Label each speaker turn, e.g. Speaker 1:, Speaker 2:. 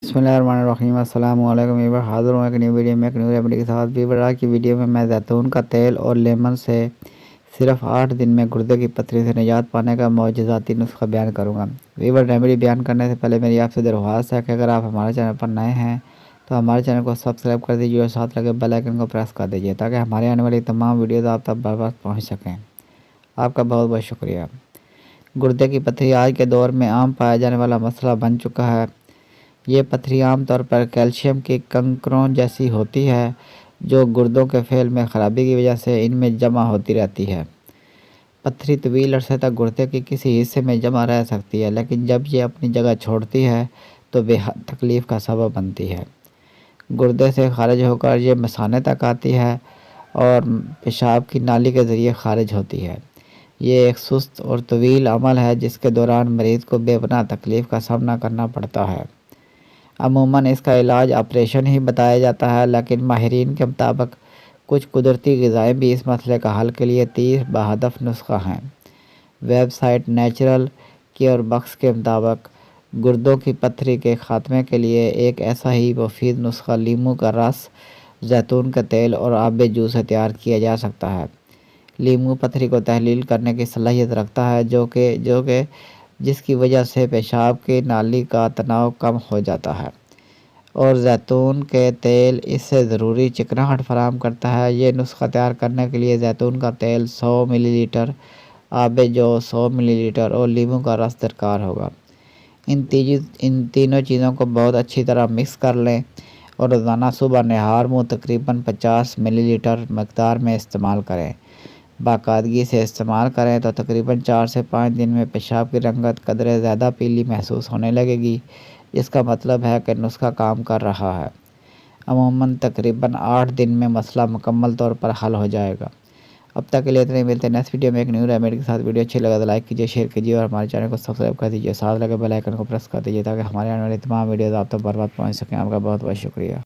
Speaker 1: बिस्मिल्लाहिर्रहमानिर्रहीम। अस्सलाम वालेकुम। वीवर हाज़िर हूँ एक न्यू वीडियो में, एक न्यू रेमेडी के साथ। वीवर आज की वीडियो में मैं जैतून का तेल और लेमन से सिर्फ 8 दिन में गुर्दे की पथरी से निजात पाने का मौजज़ाती नुस्खा बयान करूँगा। वीवर रेमेडी बयान करने से पहले मेरी आपसे दरख्वास्त है कि अगर आप हमारे चैनल पर नए हैं तो हमारे चैनल को सब्सक्राइब कर दीजिए और साथ लगे बेल आइकन को प्रेस कर दीजिए ताकि हमारे आने वाली तमाम वीडियोज़ आप तक बर वक्त पहुँच सकें। आपका बहुत बहुत शुक्रिया। गुर्दे की पथरी आज के दौर में आम पाया जाने वाला मसला बन चुका है। ये पथरी आमतौर पर कैल्शियम की कंकरों जैसी होती है जो गुर्दों के फेल में ख़राबी की वजह से इनमें जमा होती रहती है। पथरी तवील अरसे तक गुर्दे के किसी हिस्से में जमा रह सकती है, लेकिन जब ये अपनी जगह छोड़ती है तो बेहद तकलीफ़ का सबब बनती है। गुर्दे से खारिज होकर ये मसाने तक आती है और पेशाब की नाली के ज़रिए खारिज होती है। ये एक सुस्त और तवील अमल है जिसके दौरान मरीज़ को बेपनाह तकलीफ़ का सामना करना पड़ता है। अमूमन इसका इलाज ऑपरेशन ही बताया जाता है, लेकिन माहिरीन के मुताबिक कुछ कुदरती ग़िज़ाएँ भी इस मसले का हल के लिए तीर बहदफ नुस्खा हैं। वेबसाइट नेचुरल क्योर बॉक्स के मुताबिक गुर्दों की पथरी के ख़ात्मे के लिए एक ऐसा ही मुफीद नुस्खा लीमू का रस, जैतून का तेल और आब जूस से तैयार किया जा सकता है। लीमू पथरी को तहलील करने की सलाहियत रखता है जो कि जिसकी वजह से पेशाब की नाली का तनाव कम हो जाता है और जैतून के तेल इससे ज़रूरी चिकनाहट फराहम करता है। ये नुस्खा तैयार करने के लिए जैतून का तेल 100 मिलीलीटर, आब जो 100 मिलीलीटर और लीमू का रस दरकार होगा। इन तीनों चीज़ों को बहुत अच्छी तरह मिक्स कर लें और रोज़ाना सुबह नहार मुँह तकरीबन 50 मिलीलीटर मकदार में इस्तेमाल करें। बाकायदगी से इस्तेमाल करें तो तकरीबन 4 से 5 दिन में पेशाब की रंगत कदरे ज़्यादा पीली महसूस होने लगेगी, जिसका मतलब है कि नुस्खा काम कर रहा है। अमूमन तकरीबन 8 दिन में मसला मुकम्मल तौर पर हल हो जाएगा। अब तक के लिए इतने मिलते हैं नेक्स्ट वीडियो में एक न्यू रेमेडी के साथ। वीडियो अच्छी लगा तो लाइक कीजिए, शेयर कीजिए और हमारे चैनल को सब्सक्राइब कर दीजिए। साथ लगे बेल आइकन को प्रेस कर दीजिए ताकि हमारे आने वाली तमाम वीडियोज़ आप तक बर वक्त पहुँच सकें। आपका बहुत बहुत शुक्रिया।